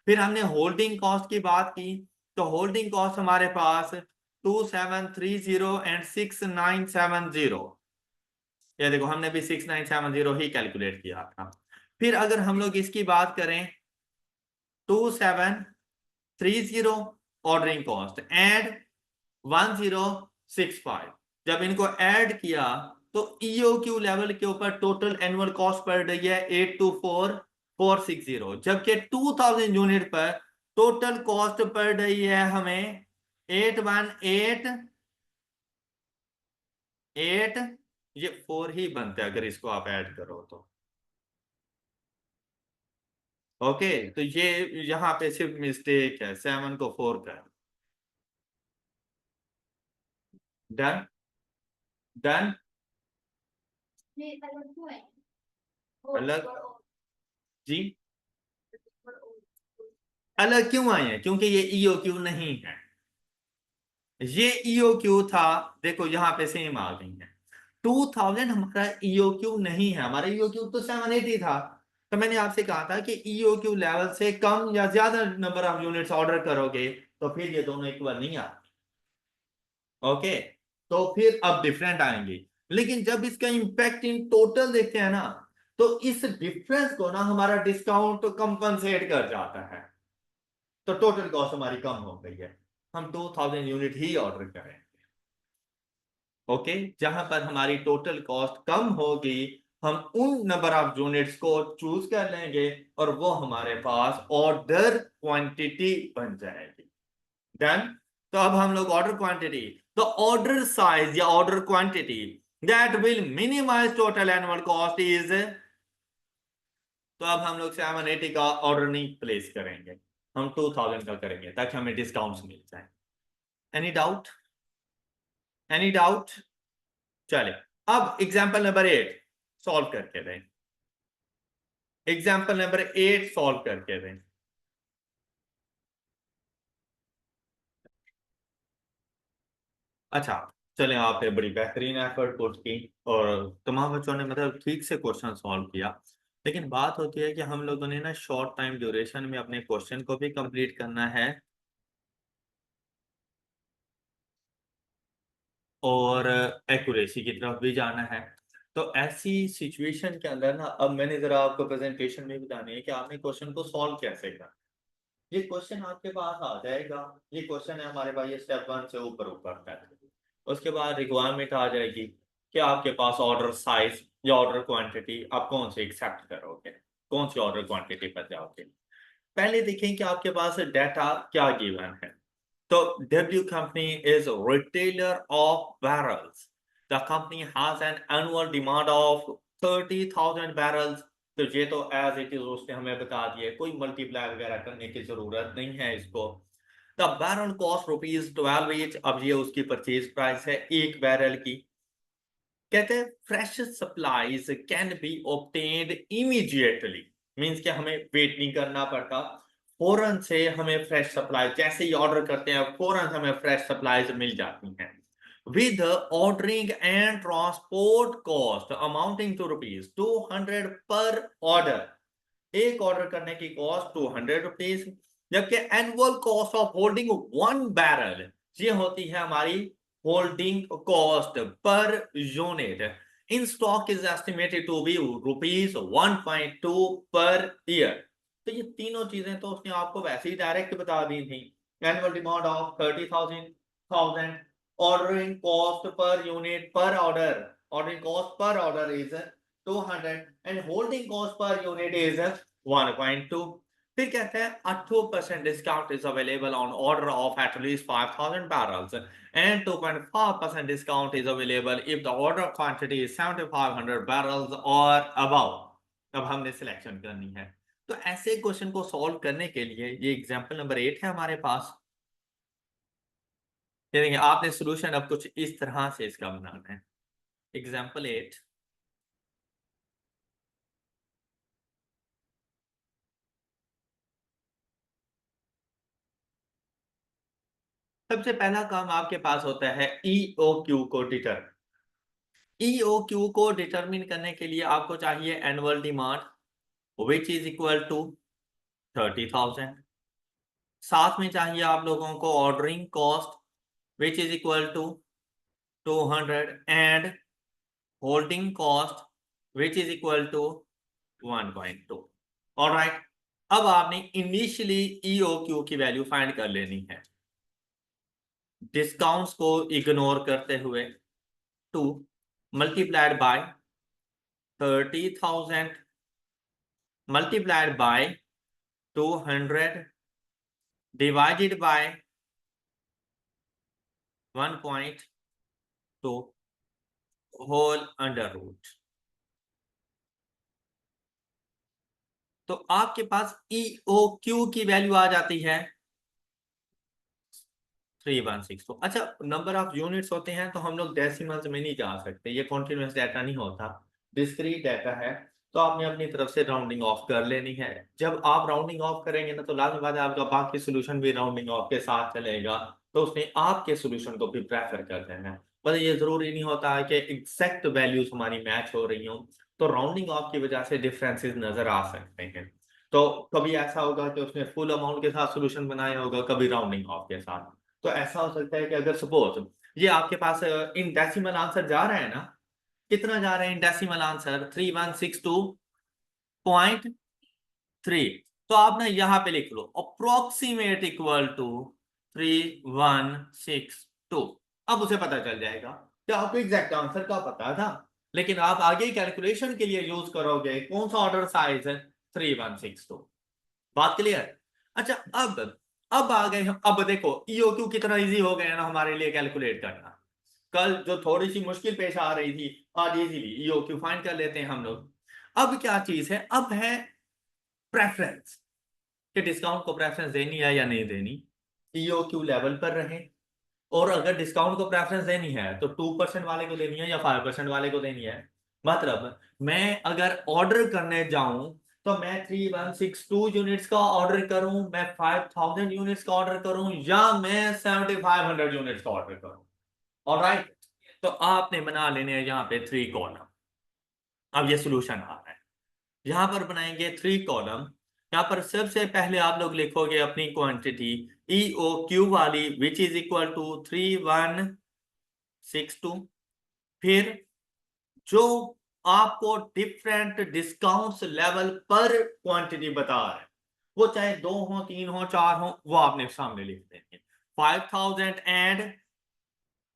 फिर हमने होल्डिंग कॉस्ट की बात की, तो होल्डिंग कॉस्ट हमारे पास 2730 एंड 6970, ये देखो हमने भी 6970 ही कैलकुलेट किया था। फिर अगर हम लोग इसकी बात करें 2730 ऑर्डरिंग कॉस्ट एंड 1065, जब इनको ऐड किया तो EOQ लेवल के ऊपर टोटल एनुअल कॉस्ट पड़ रही है 824460, जबकि 2000 यूनिट पर टोटल कॉस्ट पड़ रही है हमें 8188, ये 4 ही बनते हैं अगर इसको आप ऐड करो तो। ओके, तो ये यहां पे सिर्फ मिस्टेक है, 7 को 4 कर। Done, done. अलग, जी, अलग क्यों आए हैं? क्योंकि ये EOQ नहीं है, ये EOQ था। देखो यहाँ पे सेम आ गई है। 2000 हमारा EOQ नहीं है, हमारा EOQ तो 780 था। तो मैंने आपसे कहा था कि EOQ लेवल से कम या ज्यादा नंबर ऑफ यूनिट्स ऑर्डर करोगे तो फिर ये दोनों इक्वल नहीं आते। ओके, तो फिर अब डिफरेंट आएंगे, लेकिन जब इसका इंपैक्ट इन टोटल देखते हैं ना, तो इस डिफरेंस को ना हमारा डिस्काउंट कंपनसेट कर जाता है। तो टोटल कॉस्ट हमारी कम हो गई है, हम 2000 यूनिट ही ऑर्डर करें। ओके, जहां पर हमारी टोटल कॉस्ट कम होगी हम उन नंबर ऑफ यूनिट्स को चूज कर लेंगे और वो हमारे पास ऑर्डर क्वांटिटी बन जाएगी। डन। तो अब हम लोग ऑर्डर क्वांटिटी, तो ऑर्डर साइज या order quantity that will minimise total annual cost is, तो अब हम लोग 780 का ऑर्डर नहीं प्लेस करेंगे, हम 2000 का करेंगे ताकि हमें डिस्काउंट्स मिल जाए। Any doubt? Any doubt? चले, अब एग्जांपल नंबर 8 सॉल्व करके दें। एग्जांपल नंबर 8 सॉल्व करके दें। अच्छा, चलें, आपने बड़ी बेहतरीन एफर्ट पुट की और तमाम बच्चों ने मतलब ठीक से क्वेश्चन सॉल्व किया, लेकिन बात होती है कि हम लोगों ने ना शॉर्ट टाइम ड्यूरेशन में अपने क्वेश्चन को भी कंप्लीट करना है और एक्यूरेसी की तरफ भी जाना है। तो ऐसी सिचुएशन के अंदर ना अब मैंने जरा आपको प्रेजेंटेशन में बतानी है कि आपने क्वेश्चन को सॉल्व कैसे करना। ये क्वेश्चन आपके पास आ जाएगा, ये क्वेश्चन है हमारे पास, ये स्टेप 1 से ऊपर ऊपर का है। उसके बाद रिक्वायरमेंट आ जाएगी कि आपके पास ऑर्डर साइज या ऑर्डर क्वांटिटी आप कौन से एक्सेप्ट करोगे, कौन सी ऑर्डर क्वांटिटी पर जाओगे। पहले देखें कि आपके पास डाटा क्या गिवन है। तो W company is a retailer of barrels. The company has an annual demand of 30,000 barrels. तो ये तो एज इट इज उसने हमें बता दिया, कोई मल्टीप्लाई वगैरह करने की जरूरत नहीं है इसको। द बैरल कॉस्ट ₹12 ईच, अब ये उसकी परचेज प्राइस है एक बैरल की। कहते हैं fresh supplies can be obtained immediately, means कि हमें वेट नहीं करना पड़ता, फौरन से हमें फ्रेश सप्लाई, जैसे ही ऑर्डर करते हैं फौरन हमें फ्रेश सप्लाईज मिल जाती हैं। With ordering and transport cost amounting to ₹200 per order, एक ऑर्डर करने की कॉस्ट ₹200, जबकि annual cost of holding 1 barrel ये होती है हमारी holding cost per unit in stock is estimated to be ₹1.2 per year. तो ये तीनों चीजें तो उसने आपको वैसे ही डायरेक्ट बता दी थी। Annual demand of 30,000, ordering cost per unit per order, ordering cost per order is 200 and holding cost per unit is 1.2। फिर कहते हैं a 2% discount is available on order of at least 5,000 barrels and 2.5% discount is available if the order quantity is 7,500 barrels or above। अब हमने सिलेक्शन करनी है। तो ऐसे क्वेश्चन को सॉल्व करने के लिए ये एग्जांपल नंबर 8 है हमारे पास। देखेंगे आपने सोल्यूशन अब कुछ इस तरह से इसका बनाना है। एग्जांपल 8, सबसे पहला काम आपके पास होता है EOQ को डिटरमिन। EOQ को डिटरमिन करने के लिए आपको चाहिए annual demand which is equal to 30,000, साथ में चाहिए आप लोगों को ordering cost which is equal to 200 and holding cost which is equal to 1.2। Alright, अब आपने इनिशियली EOQ की वैल्यू फाइंड कर लेनी है, डिस्काउंट्स को इग्नोर करते हुए 2 multiplied by 30,000 multiplied by 200 divided by 1.2 whole under root। तो आपके पास EOQ की वैल्यू आ जाती है 3162। अच्छा, नंबर ऑफ यूनिट्स होते हैं तो हम लोग डेसिमल्स में नहीं जा सकते, ये कॉन्टिन्यूस डाटा नहीं होता, डिस्क्रीट डाटा है, तो आपने अपनी तरफ से राउंडिंग ऑफ कर लेनी है। जब आप राउंडिंग ऑफ करेंगे ना तो लाजमी बात है आपका बाकी सोल्यूशन भी राउंडिंग ऑफ के साथ चलेगा, तो उसने आपके सोल्यूशन को भी प्रेफर कर देना है। पर ये जरूरी नहीं होता है कि एग्जैक्ट वैल्यूज हमारी मैच हो रही हो, तो राउंडिंग ऑफ की वजह से डिफरेंसेस नजर आ सकते हैं। तो कभी ऐसा होगा कि उसने फुल अमाउंट के साथ सोल्यूशन बनाया होगा, कभी राउंडिंग ऑफ के साथ। तो ऐसा हो सकता है कि अगर सपोज ये आपके पास इन डेसिमल आंसर जा रहा है ना, कितना जा रहा है इन डेसिमल आंसर 3162.3, तो आप ना यहां पे लिख लो अप्रोक्सीमेट इक्वल टू 3162। अब उसे पता चल जाएगा कि आपको एग्जैक्ट आंसर का पता था, लेकिन आप आगे कैलकुलेशन के लिए यूज करोगे कौन सा ऑर्डर साइज है, 3162। बात क्लियर? अच्छा, अब आ गए हम। अब देखो ईओक्यू कितना इजी हो गया ना हमारे लिए कैलकुलेट करना। कल जो थोड़ी सी मुश्किल पेश आ रही थी, आज इजीली ईओक्यू फाइंड कर लेते हैं हम लोग। अब क्या चीज है, अब है प्रेफरेंस, कि डिस्काउंट को प्रेफरेंस देनी है या नहीं देनी, ईओक्यू लेवल पर रहे। और अगर डिस्काउंट को प्रेफरेंस देनी है तो 2% वाले को देनी है या 5% वाले को देनी है। मतलब मैं अगर ऑर्डर करने जाऊं तो मैं 3162 यूनिट्स का ऑर्डर करूं, मैं 5000 यूनिट्स का ऑर्डर करूं, या मैं 7500 यूनिट्स का ऑर्डर करूं। ऑलराइट, तो आपने बना लेने हैं यहाँ पे 3 कॉलम। अब ये सोल्यूशन आ रहा है, यहां पर बनाएंगे 3 कॉलम। यहां पर सबसे पहले आप लोग लिखोगे अपनी क्वांटिटी ई ओ क्यू वाली, विच इज इक्वल टू 3162। फिर जो आपको डिफरेंट डिस्काउंट्स लेवल पर क्वांटिटी बता रहे हैं, वो चाहे 2 हो, 3 हो, 4 हो, वो आपने सामने लिख देंगे 5000 एंड।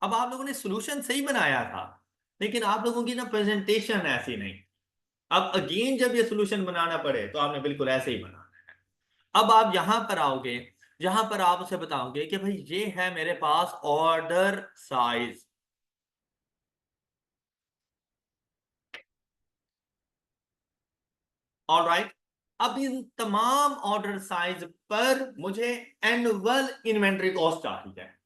अब आप लोगों ने सोल्यूशन सही बनाया था, लेकिन आप लोगों की ना प्रेजेंटेशन ऐसी नहीं। अब अगेन जब ये सोल्यूशन बनाना पड़े तो आपने बिल्कुल ऐसे ही बनाना है। अब आप यहां पर आओगे, यहां पर आप उसे बताओगे कि भाई ये है मेरे पास ऑर्डर साइज। ऑलराइट, अब इन तमाम ऑर्डर साइज पर मुझे एनुअल इन्वेंट्री कॉस्ट चाहिए है।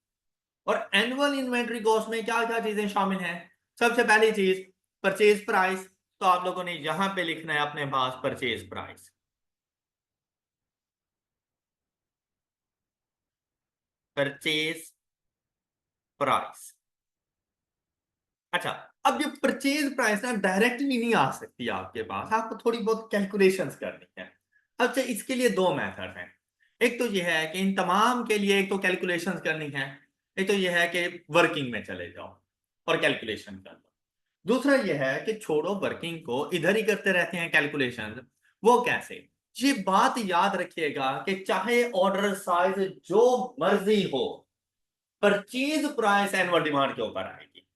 और एनुअल इन्वेंट्री कॉस्ट में क्या क्या चीजें शामिल हैं? सबसे पहली चीज परचेज प्राइस। तो आप लोगों ने यहां पे लिखना है अपने पास परचेज प्राइस। Purchase price. अच्छा, अब ये परचेज प्राइस ना डायरेक्टली नहीं आ सकती आपके पास, आपको थोड़ी बहुत कैलकुलेशंस करनी है। अच्छा, इसके लिए 2 मेथड हैं। एक तो ये है कि इन तमाम के लिए एक तो कैलकुलेशंस करनी है, एक तो ये है कि वर्किंग में चले जाओ और कैलकुलेशन कर लो। दूसरा ये है कि छोड़ो वर्किंग को, इधर ही करते रहते हैं कैलकुलेशन। वो कैसे? ये बात याद रखिएगा कि चाहे ऑर्डर साइज जो मर्जी हो, परचेज प्राइस एनुअल डिमांड के ऊपर आएगी।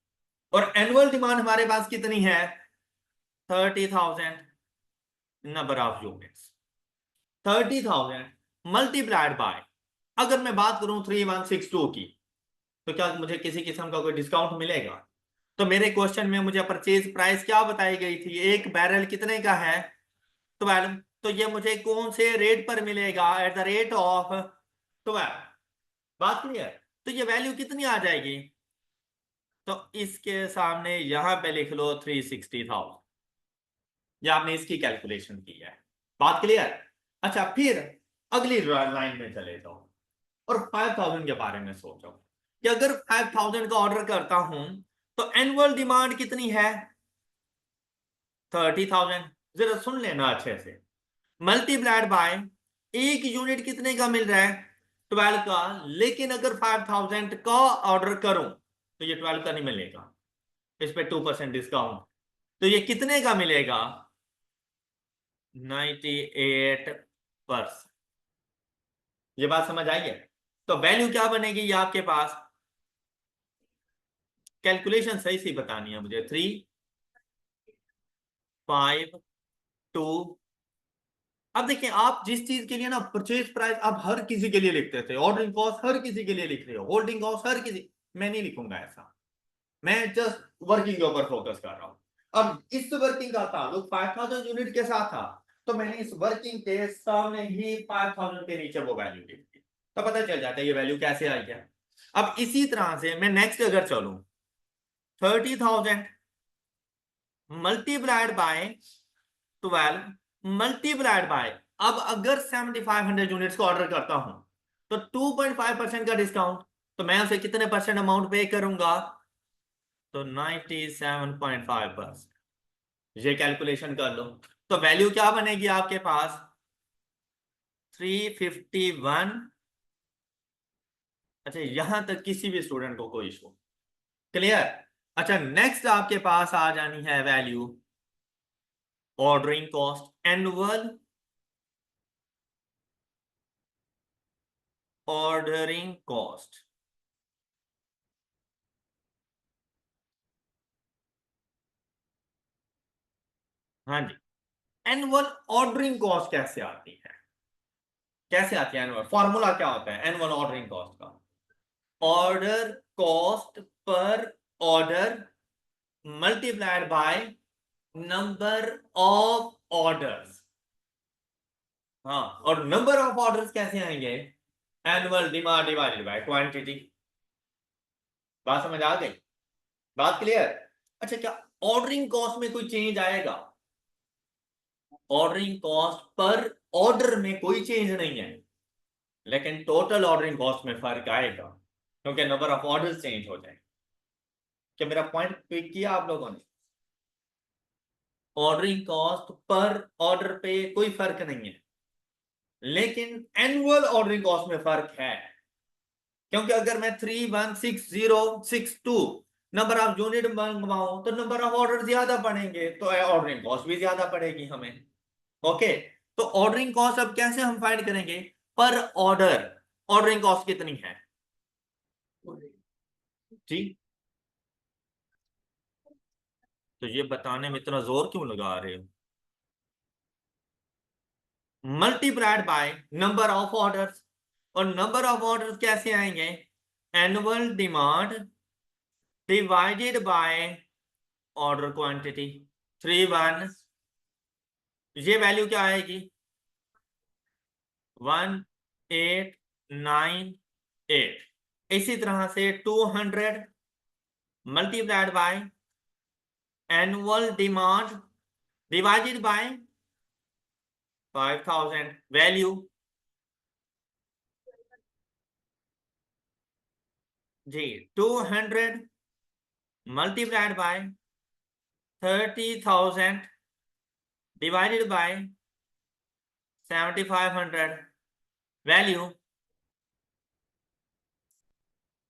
और एनुअल डिमांड हमारे पास कितनी है? 30,000 number of units. 30,000 multiplied by, अगर मैं बात करूं 3162 की, तो क्या मुझे किसी किस्म का कोई डिस्काउंट मिलेगा? तो मेरे क्वेश्चन में मुझे परचेज प्राइस क्या बताई गई थी, एक बैरल कितने का है? 12। तो ये मुझे कौन से रेट पर मिलेगा? At the rate of 12। बात क्लियर? तो ये वैल्यू कितनी आ जाएगी? तो इसके सामने यहां पे लिख लो 360,000। या आपने इसकी कैलकुलेशन की है। बात क्लियर? अच्छा, फिर अगली लाइन में चले जाओ और 5000 के बारे में सोचो कि अगर 5000 का ऑर्डर करता हूं तो एनुअल डिमांड कितनी है? 30,000। जरा सुन लेना अच्छे से, मल्टीप्लाइड बाय एक यूनिट कितने का मिल रहा है? 12 का। लेकिन अगर 5000 का ऑर्डर करूं तो ये 12 का नहीं मिलेगा, इस पे 2% डिस्काउंट। तो ये कितने का मिलेगा? 98%। ये बात समझ आई है? तो वैल्यू क्या बनेगी ये आपके पास? कैलकुलेशन सही सही बतानी है मुझे। 352। अब देखिए, आप जिस चीज के लिए ना परचेज प्राइस आप हर किसी के लिए लिखते थे, ऑर्डरिंग कॉस्ट हर किसी के लिए लिख रहे हो, होल्डिंग कॉस्ट हर किसी, मैं नहीं लिखूंगा ऐसा। मैं जस्ट वर्किंग के ऊपर फोकस कर रहा हूं। अब इस वर्किंग का ताल्लुक 5000 यूनिट के साथ था, तो मैंने इस वर्किंग के सामने ही 5000 के नीचे वो वैल्यू लिख दी, तो पता चल जाता है ये वैल्यू कैसे आई है। अब इसी तरह से मैं नेक्स्ट अगर चलूं, 30,000 मल्टीप्लाइड बाय 12 मल्टीप्लाइड बाय, अब अगर 7500 यूनिट्स का ऑर्डर करता हूं तो 2.5% का डिस्काउंट, तो मैं उसे कितने परसेंट अमाउंट पे करूंगा? तो 97.5%। ये कैलकुलेशन कर लो। तो वैल्यू क्या बनेगी आपके पास? 351। अच्छा, यहां तक किसी भी स्टूडेंट को कोई इशू? क्लियर? अच्छा, नेक्स्ट आपके पास आ जानी है value ordering cost annual ordering cost. हाँ जी, एनुअल ऑर्डरिंग कॉस्ट कैसे आती है? कैसे आती है एनुअल? फॉर्मूला क्या होता है एनुअल ऑर्डरिंग कॉस्ट का? Order cost per order multiplied by number of orders. हाँ, और नंबर ऑफ ऑर्डर्स कैसे आएंगे? Annual demand divided by quantity. बात समझ आ गई? बात क्लियर? अच्छा, क्या ऑर्डरिंग कॉस्ट में कोई चेंज आएगा? ऑर्डरिंग कॉस्ट पर ऑर्डर में कोई चेंज नहीं है, लेकिन टोटल ऑर्डरिंग कॉस्ट में फर्क आएगा क्योंकि नंबर ऑफ ऑर्डर्स चेंज हो जाएंगे। क्या मेरा पॉइंट पिक किया आप लोगों ने? ऑर्डरिंग कॉस्ट पर ऑर्डर पे कोई फर्क नहीं है, लेकिन एनुअल ऑर्डरिंग कॉस्ट में फर्क है। क्योंकि अगर मैं 316062 नंबर ऑफ यूनिट मंगवाऊं तो नंबर ऑफ ऑर्डर ज्यादा पड़ेंगे, तो ऑर्डरिंग कॉस्ट भी ज्यादा पड़ेगी हमें। ओके, तो ऑर्डरिंग कॉस्ट अब कैसे हम फाइंड करेंगे? पर ऑर्डर ऑर्डरिंग कॉस्ट कितनी है जी? तो ये बताने में इतना जोर क्यों लगा रहे हो? Multiplied by number of orders. और नंबर ऑफ ऑर्डर्स कैसे आएंगे? Annual demand divided by order quantity. 31, ये वैल्यू क्या आएगी? 1898। इसी तरह से 200 multiplied by annual demand divided by 5000 value. जी, 200 multiplied by 30,000 divided by 7500 value.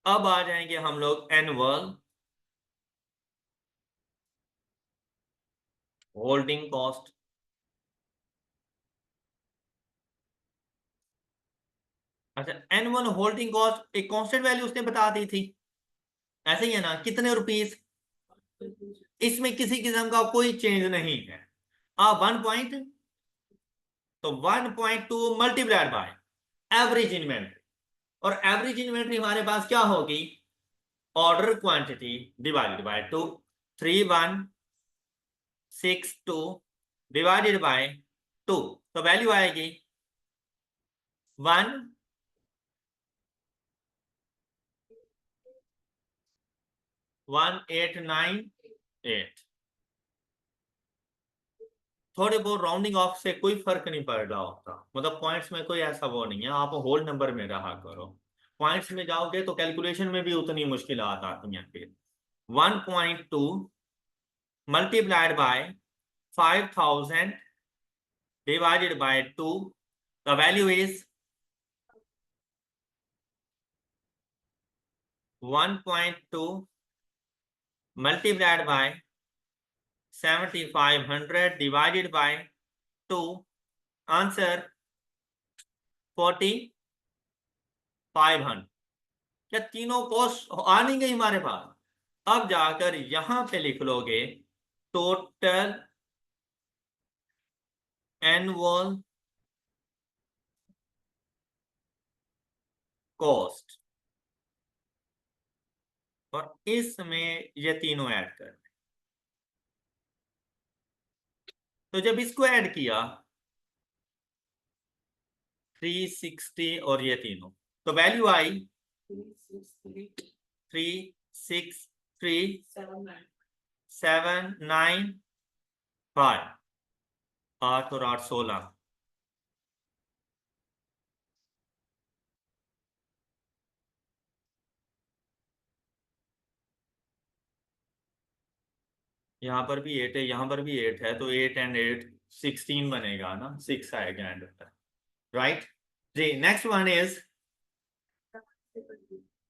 अब आ जाएंगे हम लोग एनुअल होल्डिंग कॉस्ट। अच्छा, एनुअल होल्डिंग कॉस्ट एक कांस्टेंट वैल्यू उसने बता दी थी, ऐसे ही है ना? कितने रुपीस? इसमें किसी किस्म का कोई चेंज नहीं है। 1 पॉइंट, तो 1.2 मल्टीप्लाइड बाय एवरेज इन्वेंट्री। और एवरेज इन्वेंट्री हमारे पास क्या होगी? Order quantity divided by 2। 3162 divided by 2, तो वैल्यू आएगी 11898। थोड़े बहुत राउंडिंग ऑफ से कोई फर्क नहीं पड़ रहा होता, मतलब पॉइंट्स में कोई ऐसा वो नहीं है, आप होल नंबर में रहा करो। पॉइंट्स में जाओगे तो कैलकुलेशन में भी उतनी मुश्किल आती हैं फिर। 1.2 multiplied by 5000 divided by 2, the value is 1.2 multiplied by 7500 divided by 2, answer 4500। क्या तीनों कॉस्ट आ नहीं गई हमारे पास? अब जाकर यहां पे लिख लोगे टोटल एनुअल कॉस्ट, और इसमें ये तीनों ऐड कर। तो जब इसको ऐड किया 360 और ये तीनों, तो वैल्यू आई 363,795। 8 और 8 16। यहाँ पर भी 8 है, यहाँ पर भी 8 है, तो 8 एंड 8 16 बनेगा ना, 6 आएगा एंड पर। राइट जी। नेक्स्ट वन इज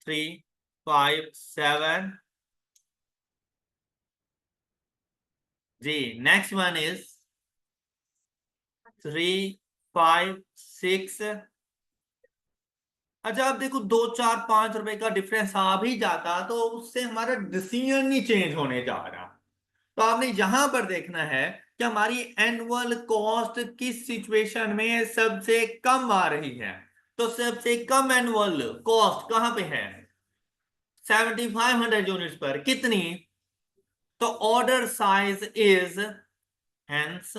357 जी। Next one is 356। अच्छा अब देखो 2 4 5 रुपए का डिफरेंस आ भी जाता तो उससे हमारा डिसीजन नहीं चेंज होने जा रहा। तो आपने यहां पर देखना है कि हमारी एनुअल कॉस्ट किस सिचुएशन में सबसे कम आ रही है। तो सबसे कम एनुअल कॉस्ट कहां पे है? 7500 यूनिट्स पर कितनी? तो order size is hence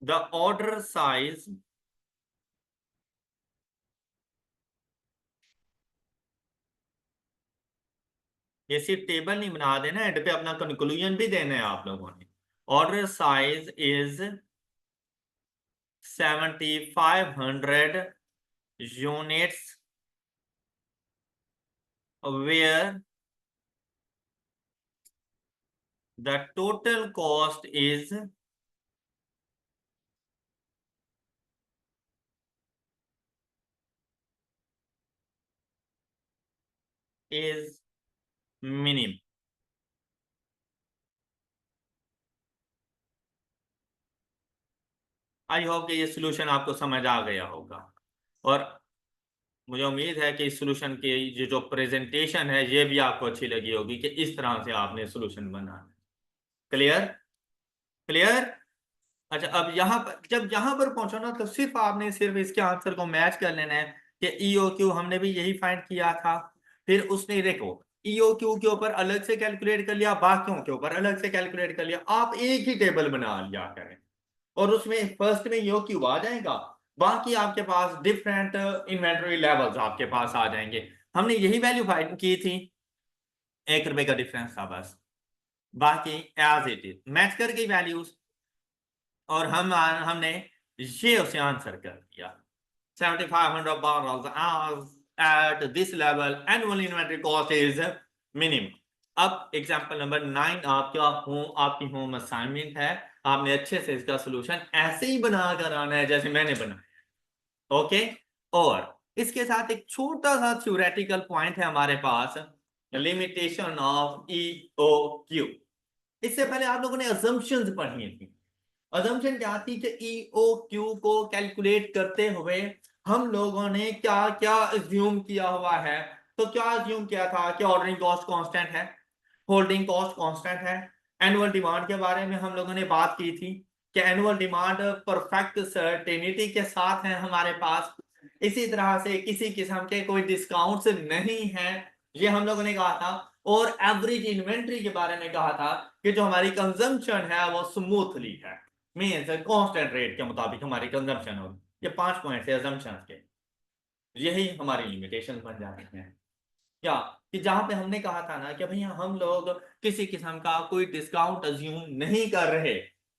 the order size ये सिर्फ टेबल नहीं बना देना, एंड पे अपना कंक्लूजन भी देना है आप लोगों ने। Order size is 7500 units where the total cost is minimum। I hope कि ये सोल्यूशन आपको समझ आ गया होगा, और मुझे उम्मीद है कि इस सोल्यूशन की ये जो प्रेजेंटेशन है ये भी आपको अच्छी लगी होगी कि इस तरह से आपने सोल्यूशन बनाना। क्लियर? क्लियर? अच्छा अब यहाँ पर जब यहाँ पर पहुंचो ना तो सिर्फ आपने सिर्फ इसके आंसर को मैच कर लेना है कि ईओ क्यू हमने भी यही फाइंड किया था। फिर उसने देखो ईओ क्यू के ऊपर अलग से कैलकुलेट कर लिया, बाकियों के ऊपर अलग से कैलकुलेट कर लिया, आप एक ही टेबल बना लिया करें और उसमें फर्स्ट में ईओ क्यू आ जाएगा, बाकी आपके पास डिफरेंट इन्वेंटरी लेवल्स आपके पास आ जाएंगे। हमने यही वैल्यू फाइंड की थी, 1 रुपए का डिफरेंस था बस, बाकी एज इट इज मैच करके वैल्यूज, और हमने ये उसे आंसर कर दिया। 7500 barrels as at this level annual inventory cost is minimum। अब एग्जांपल नंबर 9 आपकी होम असाइनमेंट है। आपने अच्छे से इसका सॉल्यूशन ऐसे ही बनाकर आना है जैसे मैंने बनाया। ओके, और इसके साथ एक छोटा सा थ्योरेटिकल पॉइंट है हमारे पास, लिमिटेशन ऑफ ईओक्यू। इससे पहले आप लोगों ने असम्पशंस पढ़ी थी। असम्पशन क्या थी कि ईओक्यू को कैलकुलेट करते हुए हम लोगों ने क्या क्या अज्यूम किया हुआ है। तो क्या अज्यूम किया था कि ऑर्डरिंग कॉस्ट कांस्टेंट है, होल्डिंग कॉस्ट कांस्टेंट है। एनुअल डिमांड के बारे में हम लोगों ने बात की थी कि एनुअल डिमांड परफेक्ट सर्टेनिटी के साथ है हमारे पास, इसी तरह से किसी किस्म के कोई डिस्काउंट्स नहीं है, ये हम लोगों ने कहा था। और एवरेज इन्वेंट्री के बारे में कहा था कि जो हमारी कंजम्पशन है वो स्मूथली है, मींस कांस्टेंट रेट के मुताबिक हमारी कंजम्पशन होगी। ये 5 पॉइंट है assumptions के, यही हमारी लिमिटेशन बन जाती हैं। क्या कि जहां पे हमने कहा था ना कि भैया हम लोग किसी किस्म का कोई डिस्काउंट अज्यूम नहीं कर रहे,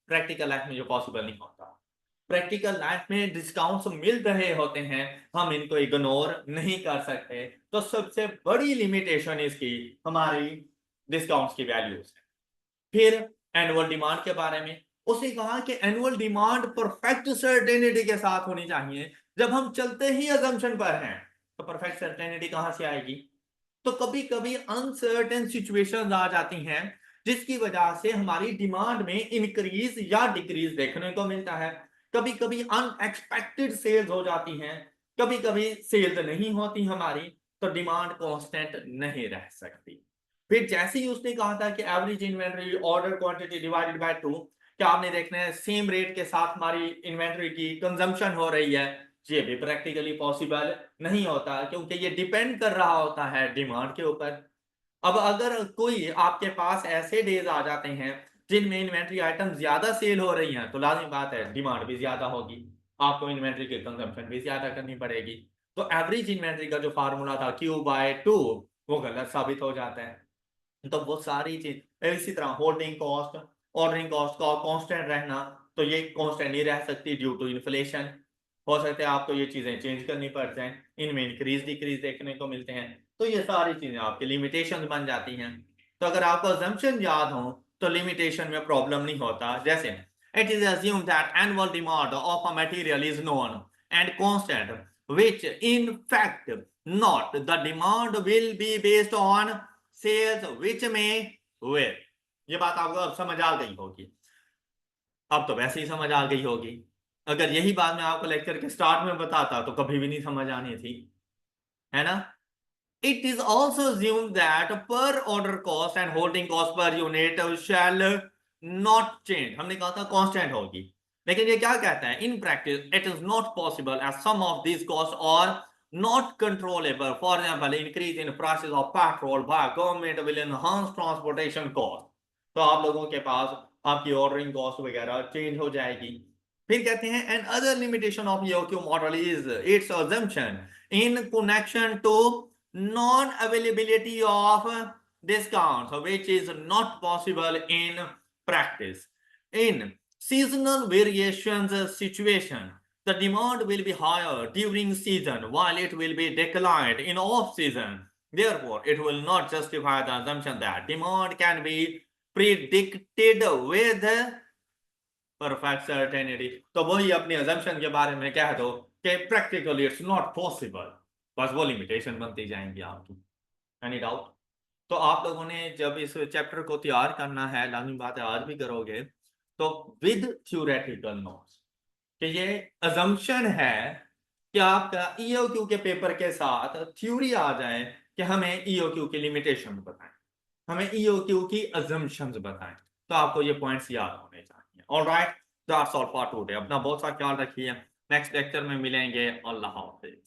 प्रैक्टिकल लाइफ में जो पॉसिबल नहीं होता। प्रैक्टिकल लाइफ में डिस्काउंट्स मिल रहे होते हैं, हम इनको इग्नोर नहीं कर सकते। तो सबसे बड़ी लिमिटेशन इसकी हमारी डिस्काउंट्स की वैल्यूज है। फिर एनुअल डिमांड के बारे में उसे कहा कि एनुअल डिमांड परफेक्ट सर्टेनिटी के साथ होनी चाहिए। जब हम चलते ही अजम्पशन पर हैं तो परफेक्ट सर्टेनिटी कहां से आएगी? तो कभी कभी अनसर्टेन सिचुएशंस आ जाती हैं जिसकी वजह से हमारी डिमांड में इंक्रीज या डिक्रीज देखने को मिलता है। कभी कभी अनएक्सपेक्टेड सेल्स हो जाती हैं, कभी कभी सेल्स नहीं होती हमारी, तो डिमांड कांस्टेंट नहीं रह सकती। फिर जैसे ही उसने कहा था कि average inventory order quantity divided by 2, क्या आपने देखना है सेम रेट के साथ हमारी इन्वेंटरी की कंजम्पशन हो रही है, ये भी प्रैक्टिकली पॉसिबल नहीं होता क्योंकि ये डिपेंड कर रहा होता है डिमांड के ऊपर। अब अगर कोई आपके पास ऐसे डेज आ जाते हैं जिनमें इन्वेंट्री आइटम ज्यादा सेल हो रही हैं तो लाजिम बात है डिमांड भी ज्यादा होगी, आपको इन्वेंट्री की कंजम्पशन भी ज्यादा करनी पड़ेगी। तो एवरेज इन्वेंट्री का जो फार्मूला था Q/2 वो गलत साबित हो जाता है। तो वो सारी चीज इसी तरह होल्डिंग कॉस्ट, ऑर्डरिंग कॉस्ट का कांस्टेंट रहना, तो ये कांस्टेंट नहीं रह सकती ड्यू टू इन्फ्लेशन। हो सकता है आपको ये चीजें चेंज करनी पड़ जाए, इनमें इंक्रीज डिक्रीज देखने को मिलते हैं। तो ये सारी चीजें आपकी लिमिटेशन बन जाती हैं। तो अगर आपको assumption याद हो तो लिमिटेशन में प्रॉब्लम नहीं होता। जैसे it is assumed that annual demand of a material is known and constant, which in fact not, the demand will be based on sales which may vary। ये बात आपको अब समझ आ गई होगी, अब तो वैसे ही समझ आ गई होगी। अगर यही बात मैं आपको लेक्चर के स्टार्ट में बताता तो कभी भी नहीं समझ आनी थी, है ना। It is also assumed that per order cost and holding cost per unit shall not change. हमने कहा था constant होगी, लेकिन ये क्या कहता है, in practice it is not possible as some of these costs are not controllable. For example, increase in prices of petrol by government will enhance transportation cost. तो आप लोगों के पास आपकी ऑर्डरिंग कॉस्ट वगैरह चेंज हो जाएगी। फिर कहते हैं and other limitation of EOQ model is it's assumption in connection to non-availability of discounts, which is not possible in practice. In seasonal variations situation, the demand will be higher during season while it will be declined in off season. Therefore, it will not justify the assumption that demand can be predicted with perfect certainty. तो वही अपनी अजम्पशन के बारे में कह दो कि प्रैक्टिकली इट्स नॉट पॉसिबल, बस वो लिमिटेशन बनती जाएंगी आपकी। Any doubt? तो आप लोगों ने जब इस चैप्टर को तैयार करना है, लाजमी बात है आज भी करोगे, तो विद थ्योरेटिकल नोट्स कि ये अजम्पशन है कि आपका ईओक्यू के पेपर के साथ थ्योरी आ जाए कि हमें ईओक्यू की लिमिटेशन बताएं, हमें ईओक्यू की अजम्पशंस बताएं, तो आपको ये पॉइंट्स याद होने चाहिए। Alright, that's all for today. अपना बहुत सा ख्याल रखिए, नेक्स्ट लेक्चर में मिलेंगे। अल्लाह हाफिज।